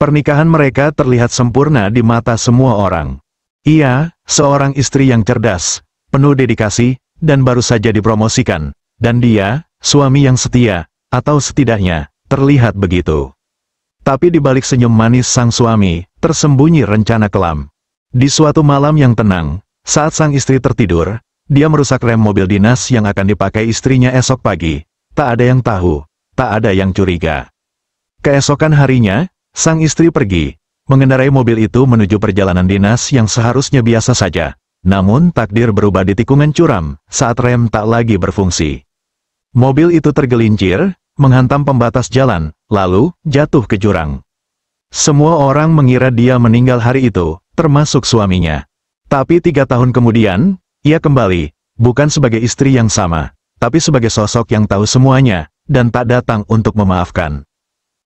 Pernikahan mereka terlihat sempurna di mata semua orang. Ia, seorang istri yang cerdas, penuh dedikasi, dan baru saja dipromosikan. Dan dia, suami yang setia, atau setidaknya, terlihat begitu. Tapi di balik senyum manis sang suami, tersembunyi rencana kelam. Di suatu malam yang tenang, saat sang istri tertidur, dia merusak rem mobil dinas yang akan dipakai istrinya esok pagi. Tak ada yang tahu, tak ada yang curiga. Keesokan harinya, sang istri pergi, mengendarai mobil itu menuju perjalanan dinas yang seharusnya biasa saja. Namun takdir berubah di tikungan curam, saat rem tak lagi berfungsi. Mobil itu tergelincir, menghantam pembatas jalan, lalu jatuh ke jurang. Semua orang mengira dia meninggal hari itu, termasuk suaminya. Tapi 3 tahun kemudian, ia kembali, bukan sebagai istri yang sama, tapi sebagai sosok yang tahu semuanya, dan tak datang untuk memaafkan.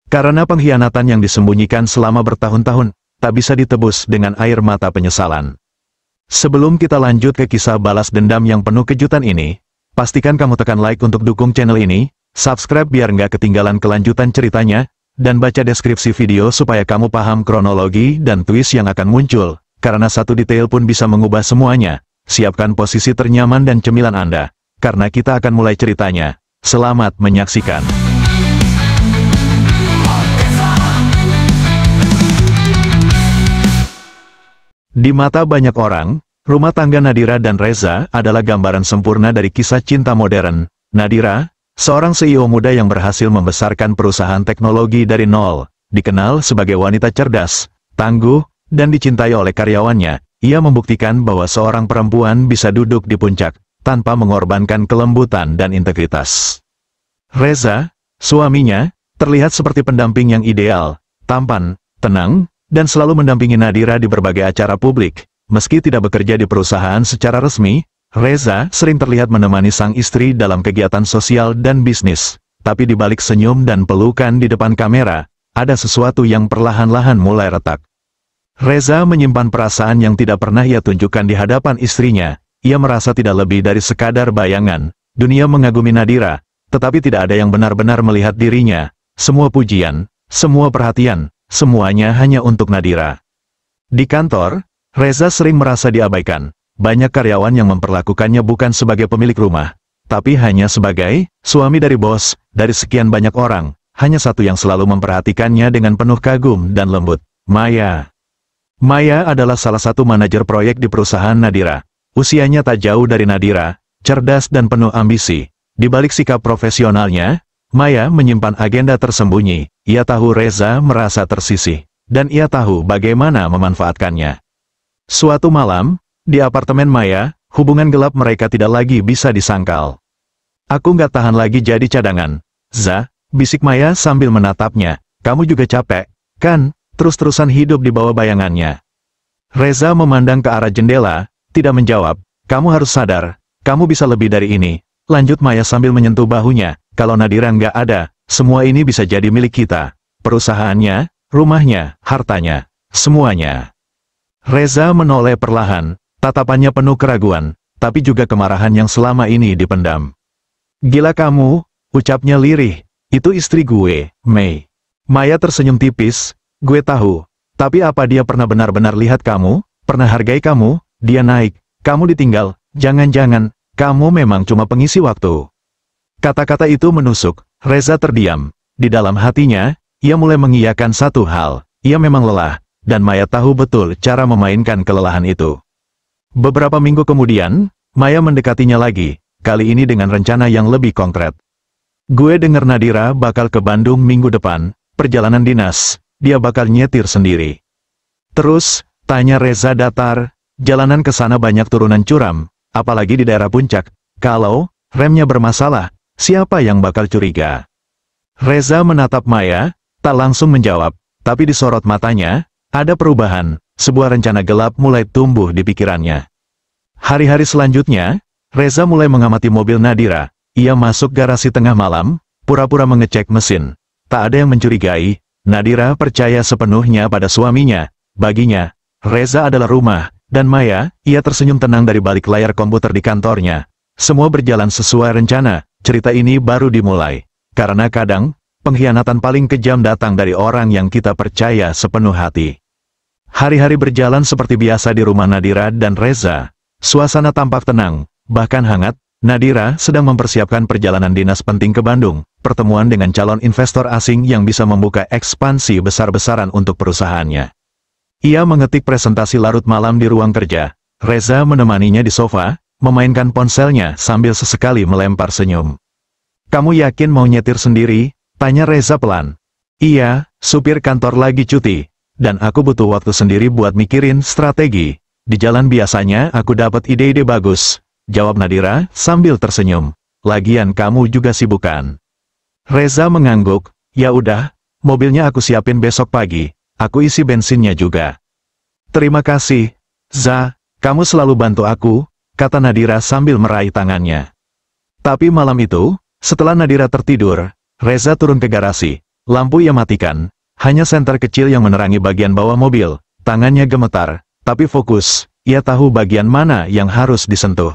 Karena pengkhianatan yang disembunyikan selama bertahun-tahun, tak bisa ditebus dengan air mata penyesalan. Sebelum kita lanjut ke kisah balas dendam yang penuh kejutan ini, pastikan kamu tekan like untuk dukung channel ini, subscribe biar nggak ketinggalan kelanjutan ceritanya, dan baca deskripsi video supaya kamu paham kronologi dan twist yang akan muncul, karena satu detail pun bisa mengubah semuanya. Siapkan posisi ternyaman dan cemilan Anda, karena kita akan mulai ceritanya. Selamat menyaksikan. Di mata banyak orang, rumah tangga Nadira dan Reza adalah gambaran sempurna dari kisah cinta modern. Nadira, seorang CEO muda yang berhasil membesarkan perusahaan teknologi dari nol, dikenal sebagai wanita cerdas, tangguh, dan dicintai oleh karyawannya. Ia membuktikan bahwa seorang perempuan bisa duduk di puncak, tanpa mengorbankan kelembutan dan integritas. Reza, suaminya, terlihat seperti pendamping yang ideal, tampan, tenang, dan selalu mendampingi Nadira di berbagai acara publik. Meski tidak bekerja di perusahaan secara resmi, Reza sering terlihat menemani sang istri dalam kegiatan sosial dan bisnis. Tapi di balik senyum dan pelukan di depan kamera, ada sesuatu yang perlahan-lahan mulai retak. Reza menyimpan perasaan yang tidak pernah ia tunjukkan di hadapan istrinya. Ia merasa tidak lebih dari sekadar bayangan. Dunia mengagumi Nadira, tetapi tidak ada yang benar-benar melihat dirinya. Semua pujian, semua perhatian, semuanya hanya untuk Nadira. Di kantor, Reza sering merasa diabaikan. Banyak karyawan yang memperlakukannya bukan sebagai pemilik rumah, tapi hanya sebagai suami dari bos. Dari sekian banyak orang, hanya satu yang selalu memperhatikannya dengan penuh kagum dan lembut, Maya. Maya adalah salah satu manajer proyek di perusahaan Nadira. Usianya tak jauh dari Nadira, cerdas dan penuh ambisi. Di balik sikap profesionalnya, Maya menyimpan agenda tersembunyi. Ia tahu Reza merasa tersisih, dan ia tahu bagaimana memanfaatkannya. Suatu malam, di apartemen Maya, hubungan gelap mereka tidak lagi bisa disangkal. Aku nggak tahan lagi jadi cadangan. Za, bisik Maya sambil menatapnya. Kamu juga capek, kan? Terus-terusan hidup di bawah bayangannya. Reza memandang ke arah jendela, tidak menjawab. Kamu harus sadar, kamu bisa lebih dari ini. Lanjut Maya sambil menyentuh bahunya. Kalau Nadira nggak ada, semua ini bisa jadi milik kita. Perusahaannya, rumahnya, hartanya, semuanya. Reza menoleh perlahan, tatapannya penuh keraguan, tapi juga kemarahan yang selama ini dipendam. Gila kamu, ucapnya lirih. Itu istri gue, Mei. Maya tersenyum tipis. Gue tahu, tapi apa dia pernah benar-benar lihat kamu? Pernah hargai kamu? Dia naik, kamu ditinggal. Jangan-jangan, kamu memang cuma pengisi waktu. Kata-kata itu menusuk. Reza terdiam. Di dalam hatinya, ia mulai mengiyakan satu hal. Ia memang lelah, dan Maya tahu betul cara memainkan kelelahan itu. Beberapa minggu kemudian, Maya mendekatinya lagi, kali ini dengan rencana yang lebih konkret. Gue denger Nadira bakal ke Bandung minggu depan, perjalanan dinas, dia bakal nyetir sendiri. Terus, tanya Reza datar, jalanan ke sana banyak turunan curam, apalagi di daerah puncak. Kalau remnya bermasalah, siapa yang bakal curiga? Reza menatap Maya, tak langsung menjawab, tapi di sorot matanya, ada perubahan, sebuah rencana gelap mulai tumbuh di pikirannya. Hari-hari selanjutnya, Reza mulai mengamati mobil Nadira. Ia masuk garasi tengah malam, pura-pura mengecek mesin. Tak ada yang mencurigai, Nadira percaya sepenuhnya pada suaminya. Baginya, Reza adalah rumah, dan Maya, ia tersenyum tenang dari balik layar komputer di kantornya. Semua berjalan sesuai rencana, cerita ini baru dimulai. Karena kadang, pengkhianatan paling kejam datang dari orang yang kita percaya sepenuh hati. Hari-hari berjalan seperti biasa di rumah Nadira dan Reza. Suasana tampak tenang, bahkan hangat. Nadira sedang mempersiapkan perjalanan dinas penting ke Bandung, pertemuan dengan calon investor asing yang bisa membuka ekspansi besar-besaran untuk perusahaannya. Ia mengetik presentasi larut malam di ruang kerja. Reza menemaninya di sofa, memainkan ponselnya sambil sesekali melempar senyum. "Kamu yakin mau nyetir sendiri?" tanya Reza pelan. "Iya, supir kantor lagi cuti, dan aku butuh waktu sendiri buat mikirin strategi. Di jalan biasanya aku dapat ide-ide bagus," jawab Nadira sambil tersenyum. "Lagian kamu juga sibuk kan?" Reza mengangguk. "Ya udah, mobilnya aku siapin besok pagi, aku isi bensinnya juga." "Terima kasih, Za, kamu selalu bantu aku," kata Nadira sambil meraih tangannya. Tapi malam itu, setelah Nadira tertidur, Reza turun ke garasi. Lampu ia matikan, hanya senter kecil yang menerangi bagian bawah mobil. Tangannya gemetar, tapi fokus, ia tahu bagian mana yang harus disentuh.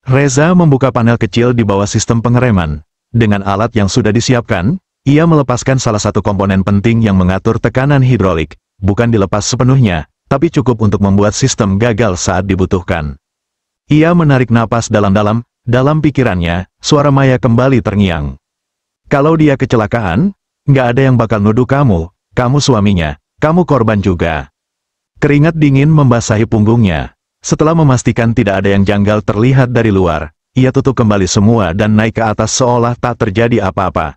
Reza membuka panel kecil di bawah sistem pengereman. Dengan alat yang sudah disiapkan, ia melepaskan salah satu komponen penting yang mengatur tekanan hidrolik. Bukan dilepas sepenuhnya, tapi cukup untuk membuat sistem gagal saat dibutuhkan. Ia menarik napas dalam-dalam, dalam pikirannya, suara Maya kembali terngiang. "Kalau dia kecelakaan, nggak ada yang bakal nuduh kamu suaminya, kamu korban juga." Keringat dingin membasahi punggungnya. Setelah memastikan tidak ada yang janggal terlihat dari luar, ia tutup kembali semua dan naik ke atas seolah tak terjadi apa-apa.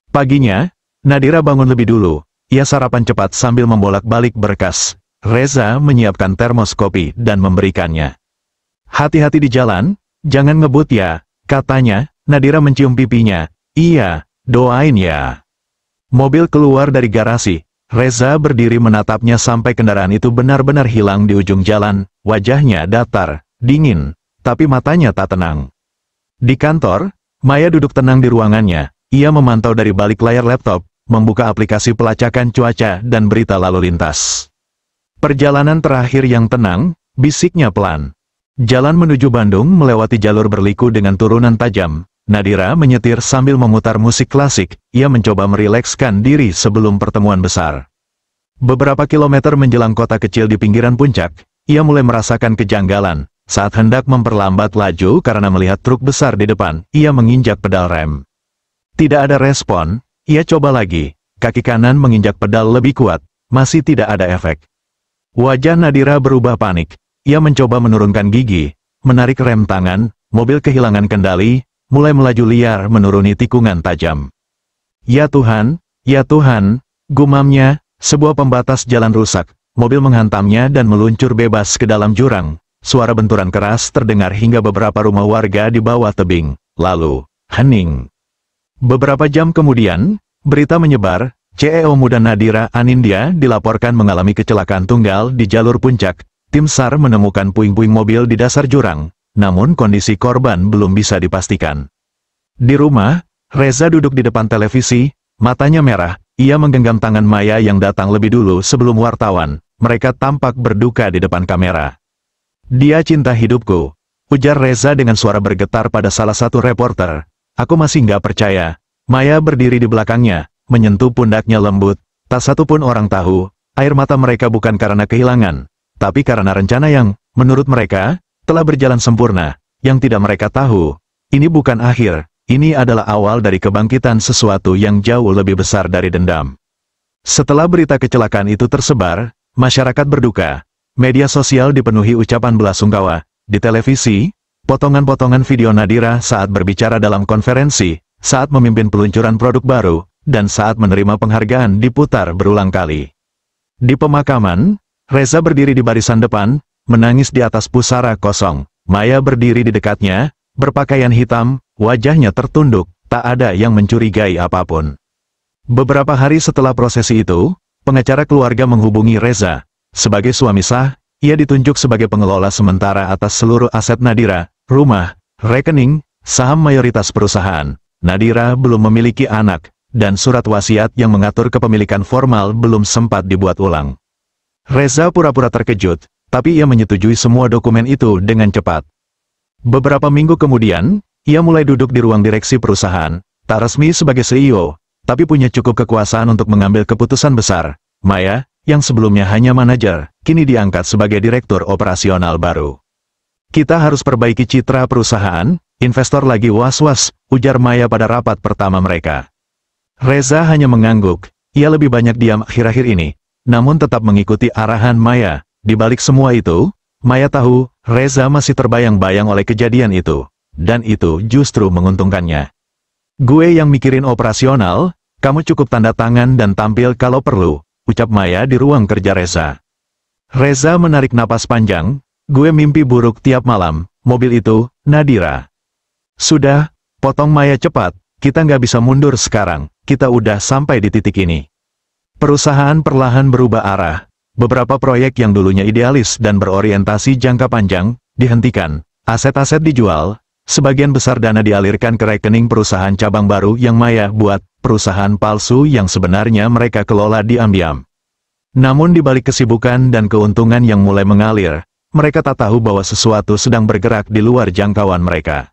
Paginya, Nadira bangun lebih dulu. Ia sarapan cepat sambil membolak-balik berkas. Reza menyiapkan termos kopi dan memberikannya. "Hati-hati di jalan, jangan ngebut ya," katanya. Nadira mencium pipinya. "Iya, doain ya." Mobil keluar dari garasi. Reza berdiri menatapnya sampai kendaraan itu benar-benar hilang di ujung jalan. Wajahnya datar, dingin, tapi matanya tak tenang. Di kantor, Maya duduk tenang di ruangannya. Ia memantau dari balik layar laptop, membuka aplikasi pelacakan cuaca dan berita lalu lintas. "Perjalanan terakhir yang tenang," bisiknya pelan. Jalan menuju Bandung melewati jalur berliku dengan turunan tajam. Nadira menyetir sambil memutar musik klasik. Ia mencoba merilekskan diri sebelum pertemuan besar. Beberapa kilometer menjelang kota kecil di pinggiran puncak, ia mulai merasakan kejanggalan. Saat hendak memperlambat laju karena melihat truk besar di depan, ia menginjak pedal rem. Tidak ada respon. Ia coba lagi. Kaki kanan menginjak pedal lebih kuat. Masih tidak ada efek. Wajah Nadira berubah panik. Ia mencoba menurunkan gigi, menarik rem tangan. Mobil kehilangan kendali, mulai melaju liar menuruni tikungan tajam. Ya Tuhan, gumamnya, sebuah pembatas jalan rusak. Mobil menghantamnya dan meluncur bebas ke dalam jurang. Suara benturan keras terdengar hingga beberapa rumah warga di bawah tebing. Lalu, hening. Beberapa jam kemudian, berita menyebar, CEO muda Nadira Anindya dilaporkan mengalami kecelakaan tunggal di jalur puncak. Tim SAR menemukan puing-puing mobil di dasar jurang, namun kondisi korban belum bisa dipastikan. Di rumah, Reza duduk di depan televisi, matanya merah. Ia menggenggam tangan Maya yang datang lebih dulu sebelum wartawan. Mereka tampak berduka di depan kamera. "Dia cinta hidupku," ujar Reza dengan suara bergetar pada salah satu reporter. "Aku masih nggak percaya." Maya berdiri di belakangnya, menyentuh pundaknya lembut. Tak satu pun orang tahu, air mata mereka bukan karena kehilangan, tapi karena rencana yang, menurut mereka, telah berjalan sempurna. Yang tidak mereka tahu, ini bukan akhir, ini adalah awal dari kebangkitan sesuatu yang jauh lebih besar dari dendam. Setelah berita kecelakaan itu tersebar, masyarakat berduka. Media sosial dipenuhi ucapan belasungkawa. Di televisi, potongan-potongan video Nadira saat berbicara dalam konferensi, saat memimpin peluncuran produk baru, dan saat menerima penghargaan diputar berulang kali. Di pemakaman, Reza berdiri di barisan depan, menangis di atas pusara kosong. Maya berdiri di dekatnya, berpakaian hitam, wajahnya tertunduk, tak ada yang mencurigai apapun. Beberapa hari setelah prosesi itu, pengacara keluarga menghubungi Reza. Sebagai suami sah, ia ditunjuk sebagai pengelola sementara atas seluruh aset Nadira, rumah, rekening, saham mayoritas perusahaan. Nadira belum memiliki anak, dan surat wasiat yang mengatur kepemilikan formal belum sempat dibuat ulang. Reza pura-pura terkejut, tapi ia menyetujui semua dokumen itu dengan cepat. Beberapa minggu kemudian, ia mulai duduk di ruang direksi perusahaan, tak resmi sebagai CEO, tapi punya cukup kekuasaan untuk mengambil keputusan besar. Maya, yang sebelumnya hanya manajer, kini diangkat sebagai direktur operasional baru. Kita harus perbaiki citra perusahaan, investor lagi was-was, ujar Maya pada rapat pertama mereka. Reza hanya mengangguk, ia lebih banyak diam akhir-akhir ini, namun tetap mengikuti arahan Maya. Di balik semua itu, Maya tahu, Reza masih terbayang-bayang oleh kejadian itu, dan itu justru menguntungkannya. Gue yang mikirin operasional, kamu cukup tanda tangan dan tampil kalau perlu, ucap Maya di ruang kerja Reza. Reza menarik napas panjang, gue mimpi buruk tiap malam, mobil itu, Nadira. Sudah, potong Maya cepat, kita nggak bisa mundur sekarang, kita udah sampai di titik ini. Perusahaan perlahan berubah arah, beberapa proyek yang dulunya idealis dan berorientasi jangka panjang, dihentikan, aset-aset dijual, sebagian besar dana dialirkan ke rekening perusahaan cabang baru yang Maya buat, perusahaan palsu yang sebenarnya mereka kelola diam-diam. Namun di balik kesibukan dan keuntungan yang mulai mengalir, mereka tak tahu bahwa sesuatu sedang bergerak di luar jangkauan mereka.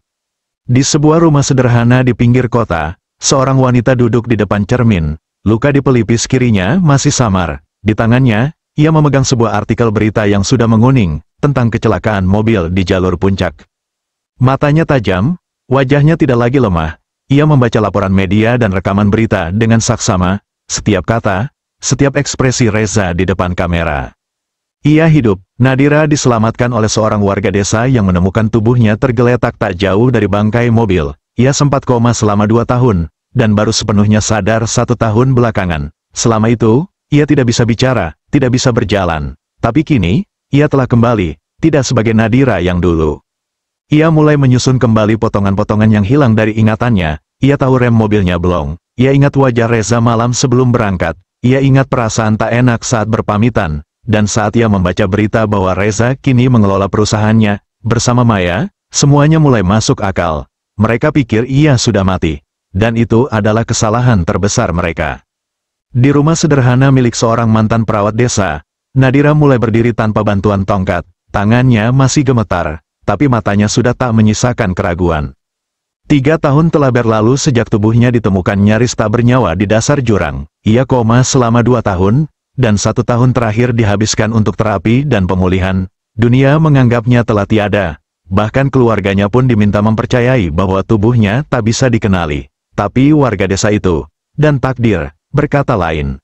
Di sebuah rumah sederhana di pinggir kota, seorang wanita duduk di depan cermin, luka di pelipis kirinya masih samar, di tangannya, ia memegang sebuah artikel berita yang sudah menguning, tentang kecelakaan mobil di jalur puncak. Matanya tajam, wajahnya tidak lagi lemah. Ia membaca laporan media dan rekaman berita dengan saksama, setiap kata, setiap ekspresi Reza di depan kamera. Ia hidup, Nadira diselamatkan oleh seorang warga desa yang menemukan tubuhnya tergeletak tak jauh dari bangkai mobil. Ia sempat koma selama 2 tahun, dan baru sepenuhnya sadar 1 tahun belakangan. Selama itu, ia tidak bisa bicara, tidak bisa berjalan. Tapi kini, ia telah kembali, tidak sebagai Nadira yang dulu. Ia mulai menyusun kembali potongan-potongan yang hilang dari ingatannya. Ia tahu rem mobilnya blong. Ia ingat wajah Reza malam sebelum berangkat. Ia ingat perasaan tak enak saat berpamitan. Dan saat ia membaca berita bahwa Reza kini mengelola perusahaannya, bersama Maya, semuanya mulai masuk akal. Mereka pikir ia sudah mati. Dan itu adalah kesalahan terbesar mereka. Di rumah sederhana milik seorang mantan perawat desa, Nadira mulai berdiri tanpa bantuan tongkat. Tangannya masih gemetar, tapi matanya sudah tak menyisakan keraguan. 3 tahun telah berlalu sejak tubuhnya ditemukan nyaris tak bernyawa di dasar jurang. Ia koma selama 2 tahun, dan 1 tahun terakhir dihabiskan untuk terapi dan pemulihan. Dunia menganggapnya telah tiada. Bahkan keluarganya pun diminta mempercayai bahwa tubuhnya tak bisa dikenali. Tapi warga desa itu, dan takdir, berkata lain.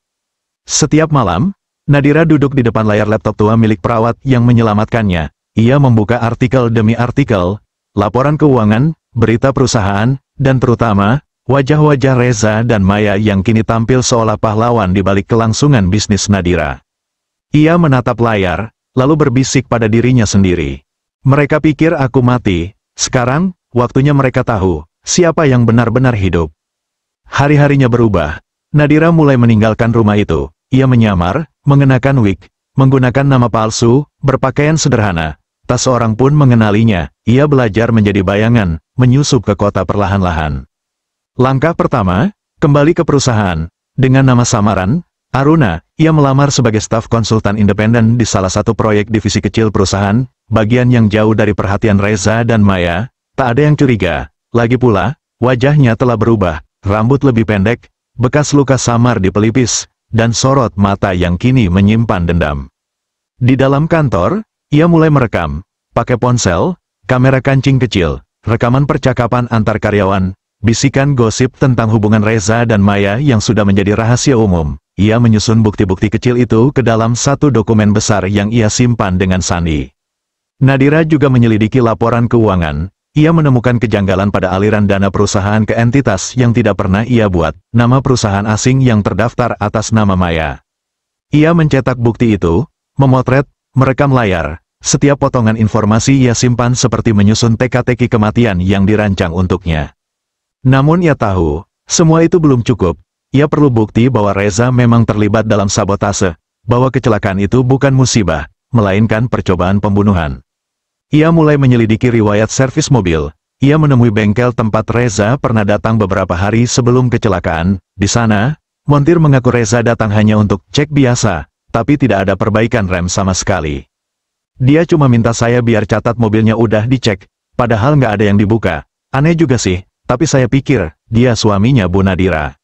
Setiap malam, Nadira duduk di depan layar laptop tua milik perawat yang menyelamatkannya. Ia membuka artikel demi artikel, laporan keuangan, berita perusahaan, dan terutama, wajah-wajah Reza dan Maya yang kini tampil seolah pahlawan di balik kelangsungan bisnis Nadira. Ia menatap layar, lalu berbisik pada dirinya sendiri. Mereka pikir aku mati, sekarang, waktunya mereka tahu, siapa yang benar-benar hidup. Hari-harinya berubah, Nadira mulai meninggalkan rumah itu. Ia menyamar, mengenakan wig, menggunakan nama palsu, berpakaian sederhana. Tak seorang pun mengenalinya. Ia belajar menjadi bayangan, menyusup ke kota perlahan-lahan. Langkah pertama, kembali ke perusahaan. Dengan nama samaran, Aruna, ia melamar sebagai staf konsultan independen di salah satu proyek divisi kecil perusahaan, bagian yang jauh dari perhatian Reza dan Maya. Tak ada yang curiga. Lagi pula, wajahnya telah berubah, rambut lebih pendek, bekas luka samar di pelipis, dan sorot mata yang kini menyimpan dendam. Di dalam kantor, ia mulai merekam, pakai ponsel, kamera kancing kecil, rekaman percakapan antar karyawan, bisikan gosip tentang hubungan Reza dan Maya yang sudah menjadi rahasia umum. Ia menyusun bukti-bukti kecil itu ke dalam satu dokumen besar yang ia simpan dengan sandi. Nadira juga menyelidiki laporan keuangan. Ia menemukan kejanggalan pada aliran dana perusahaan ke entitas yang tidak pernah ia buat, nama perusahaan asing yang terdaftar atas nama Maya. Ia mencetak bukti itu, memotret, merekam layar. Setiap potongan informasi ia simpan seperti menyusun teka-teki kematian yang dirancang untuknya. Namun ia tahu, semua itu belum cukup. Ia perlu bukti bahwa Reza memang terlibat dalam sabotase, bahwa kecelakaan itu bukan musibah, melainkan percobaan pembunuhan. Ia mulai menyelidiki riwayat servis mobil. Ia menemui bengkel tempat Reza pernah datang beberapa hari sebelum kecelakaan. Di sana, montir mengaku Reza datang hanya untuk cek biasa, tapi tidak ada perbaikan rem sama sekali. Dia cuma minta saya biar catat mobilnya udah dicek, padahal nggak ada yang dibuka. Aneh juga sih, tapi saya pikir, dia suaminya Bu Nadira.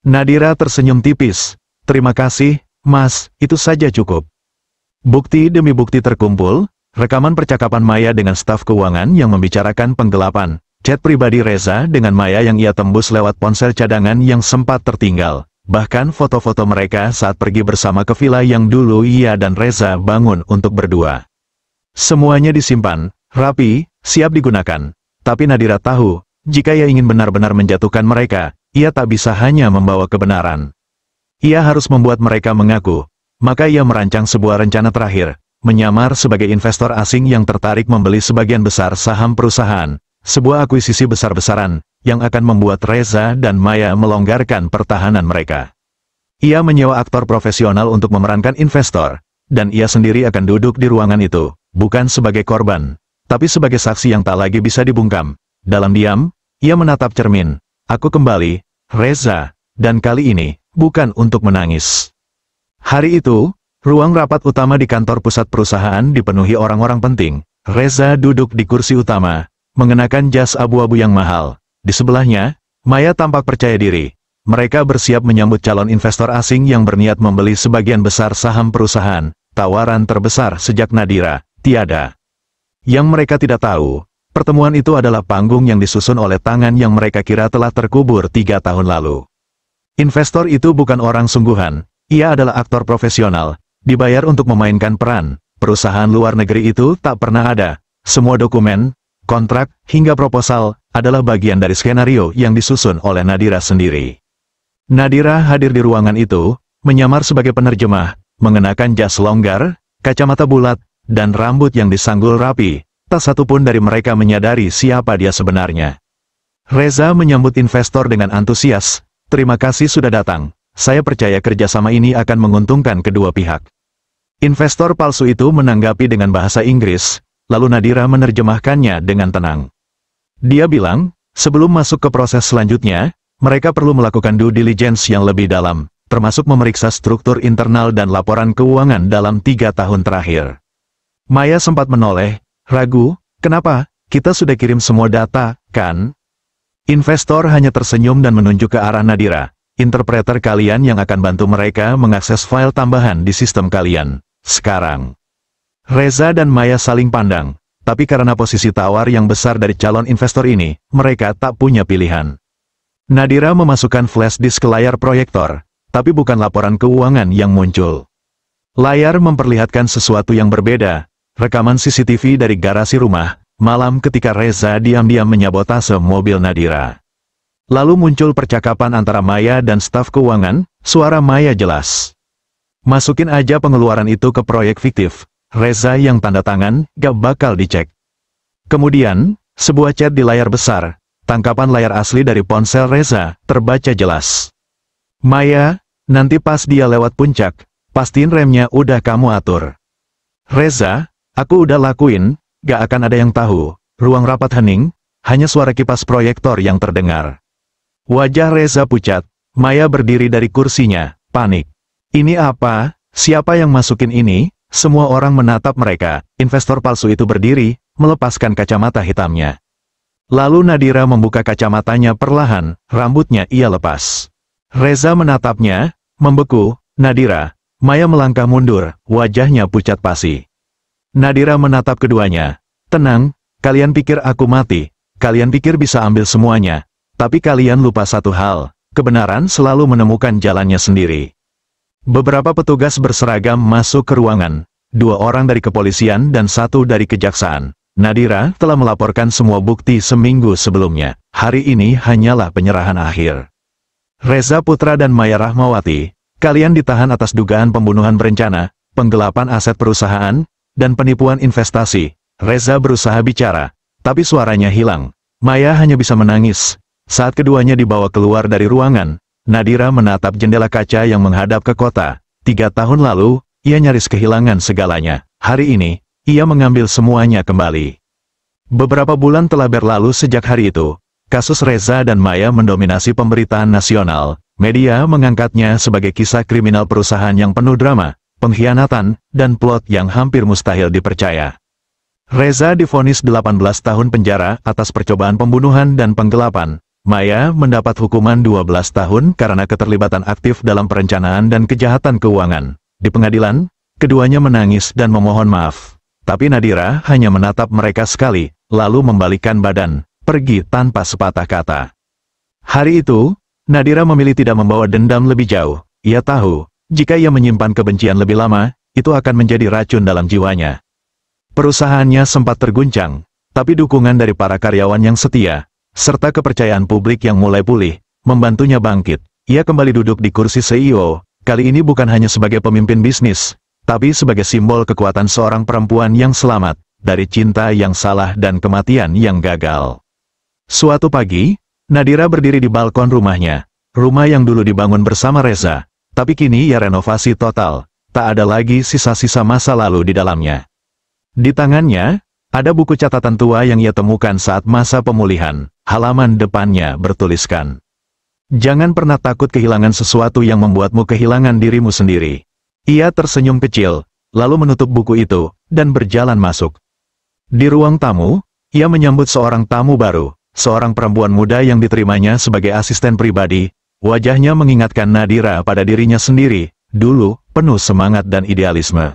Nadira tersenyum tipis. Terima kasih, Mas, itu saja cukup. Bukti demi bukti terkumpul, rekaman percakapan Maya dengan staf keuangan yang membicarakan penggelapan, chat pribadi Reza dengan Maya yang ia tembus lewat ponsel cadangan yang sempat tertinggal, bahkan foto-foto mereka saat pergi bersama ke villa yang dulu ia dan Reza bangun untuk berdua. Semuanya disimpan, rapi, siap digunakan. Tapi Nadira tahu, jika ia ingin benar-benar menjatuhkan mereka, ia tak bisa hanya membawa kebenaran. Ia harus membuat mereka mengaku. Maka ia merancang sebuah rencana terakhir, menyamar sebagai investor asing yang tertarik membeli sebagian besar saham perusahaan, sebuah akuisisi besar-besaran, yang akan membuat Reza dan Maya melonggarkan pertahanan mereka. Ia menyewa aktor profesional untuk memerankan investor, dan ia sendiri akan duduk di ruangan itu, bukan sebagai korban, tapi sebagai saksi yang tak lagi bisa dibungkam. Dalam diam, ia menatap cermin. Aku kembali, Reza, dan kali ini, bukan untuk menangis. Hari itu, ruang rapat utama di kantor pusat perusahaan dipenuhi orang-orang penting. Reza duduk di kursi utama, mengenakan jas abu-abu yang mahal. Di sebelahnya, Maya tampak percaya diri. Mereka bersiap menyambut calon investor asing yang berniat membeli sebagian besar saham perusahaan, tawaran terbesar sejak Nadira, tiada. Yang mereka tidak tahu, pertemuan itu adalah panggung yang disusun oleh tangan yang mereka kira telah terkubur 3 tahun lalu. Investor itu bukan orang sungguhan, ia adalah aktor profesional, dibayar untuk memainkan peran. Perusahaan luar negeri itu tak pernah ada. Semua dokumen, kontrak, hingga proposal, adalah bagian dari skenario yang disusun oleh Nadira sendiri. Nadira hadir di ruangan itu, menyamar sebagai penerjemah, mengenakan jas longgar, kacamata bulat, dan rambut yang disanggul rapi. Tak satu pun dari mereka menyadari siapa dia sebenarnya. Reza menyambut investor dengan antusias. Terima kasih sudah datang. Saya percaya kerjasama ini akan menguntungkan kedua pihak. Investor palsu itu menanggapi dengan bahasa Inggris, lalu Nadira menerjemahkannya dengan tenang. Dia bilang, sebelum masuk ke proses selanjutnya, mereka perlu melakukan due diligence yang lebih dalam, termasuk memeriksa struktur internal dan laporan keuangan dalam 3 tahun terakhir. Maya sempat menoleh, ragu, kenapa? Kita sudah kirim semua data, kan? Investor hanya tersenyum dan menunjuk ke arah Nadira, interpreter kalian yang akan bantu mereka mengakses file tambahan di sistem kalian, sekarang. Reza dan Maya saling pandang, tapi karena posisi tawar yang besar dari calon investor ini, mereka tak punya pilihan. Nadira memasukkan flash disk ke layar proyektor, tapi bukan laporan keuangan yang muncul. Layar memperlihatkan sesuatu yang berbeda. Rekaman CCTV dari garasi rumah, malam ketika Reza diam-diam menyabotase mobil Nadira. Lalu muncul percakapan antara Maya dan staf keuangan, suara Maya jelas. Masukin aja pengeluaran itu ke proyek fiktif, Reza yang tanda tangan, gak bakal dicek. Kemudian, sebuah chat di layar besar, tangkapan layar asli dari ponsel Reza, terbaca jelas. Maya, nanti pas dia lewat puncak, pastiin remnya udah kamu atur. Reza, aku udah lakuin, gak akan ada yang tahu. Ruang rapat hening, hanya suara kipas proyektor yang terdengar. Wajah Reza pucat, Maya berdiri dari kursinya, panik. Ini apa? Siapa yang masukin ini? Semua orang menatap mereka. Investor palsu itu berdiri, melepaskan kacamata hitamnya. Lalu Nadira membuka kacamatanya perlahan, rambutnya ia lepas. Reza menatapnya, membeku. Nadira. Maya melangkah mundur, wajahnya pucat pasi. Nadira menatap keduanya. Tenang, kalian pikir aku mati, kalian pikir bisa ambil semuanya, tapi kalian lupa satu hal, kebenaran selalu menemukan jalannya sendiri. Beberapa petugas berseragam masuk ke ruangan, 2 orang dari kepolisian dan 1 dari kejaksaan. Nadira telah melaporkan semua bukti seminggu sebelumnya, hari ini hanyalah penyerahan akhir. Reza Putra dan Maya Rahmawati, kalian ditahan atas dugaan pembunuhan berencana, penggelapan aset perusahaan, dan penipuan investasi. Reza berusaha bicara, tapi suaranya hilang. Maya hanya bisa menangis. Saat keduanya dibawa keluar dari ruangan, Nadira menatap jendela kaca yang menghadap ke kota. 3 tahun lalu, ia nyaris kehilangan segalanya. Hari ini, ia mengambil semuanya kembali. Beberapa bulan telah berlalu sejak hari itu. Kasus Reza dan Maya mendominasi pemberitaan nasional. Media mengangkatnya sebagai kisah kriminal perusahaan yang penuh drama, pengkhianatan, dan plot yang hampir mustahil dipercaya. Reza divonis 18 tahun penjara atas percobaan pembunuhan dan penggelapan. Maya mendapat hukuman 12 tahun karena keterlibatan aktif dalam perencanaan dan kejahatan keuangan. Di pengadilan, keduanya menangis dan memohon maaf. Tapi Nadira hanya menatap mereka sekali, lalu membalikkan badan, pergi tanpa sepatah kata. Hari itu, Nadira memilih tidak membawa dendam lebih jauh. Ia tahu, jika ia menyimpan kebencian lebih lama, itu akan menjadi racun dalam jiwanya. Perusahaannya sempat terguncang, tapi dukungan dari para karyawan yang setia, serta kepercayaan publik yang mulai pulih, membantunya bangkit. Ia kembali duduk di kursi CEO, kali ini bukan hanya sebagai pemimpin bisnis, tapi sebagai simbol kekuatan seorang perempuan yang selamat, dari cinta yang salah dan kematian yang gagal. Suatu pagi, Nadira berdiri di balkon rumahnya, rumah yang dulu dibangun bersama Reza, tapi kini ia renovasi total, tak ada lagi sisa-sisa masa lalu di dalamnya. Di tangannya, ada buku catatan tua yang ia temukan saat masa pemulihan. Halaman depannya bertuliskan, "Jangan pernah takut kehilangan sesuatu yang membuatmu kehilangan dirimu sendiri." Ia tersenyum kecil, lalu menutup buku itu, dan berjalan masuk. Di ruang tamu, ia menyambut seorang tamu baru, seorang perempuan muda yang diterimanya sebagai asisten pribadi. Wajahnya mengingatkan Nadira pada dirinya sendiri, dulu, penuh semangat dan idealisme.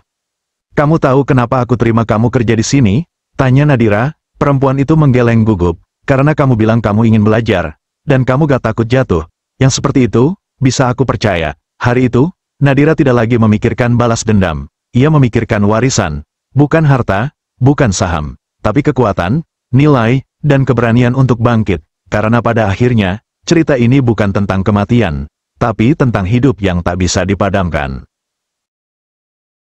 "Kamu tahu kenapa aku terima kamu kerja di sini?" tanya Nadira. Perempuan itu menggeleng gugup. "Karena kamu bilang kamu ingin belajar, dan kamu gak takut jatuh. Yang seperti itu, bisa aku percaya." Hari itu, Nadira tidak lagi memikirkan balas dendam. Ia memikirkan warisan, bukan harta, bukan saham, tapi kekuatan, nilai, dan keberanian untuk bangkit. Karena pada akhirnya, cerita ini bukan tentang kematian, tapi tentang hidup yang tak bisa dipadamkan.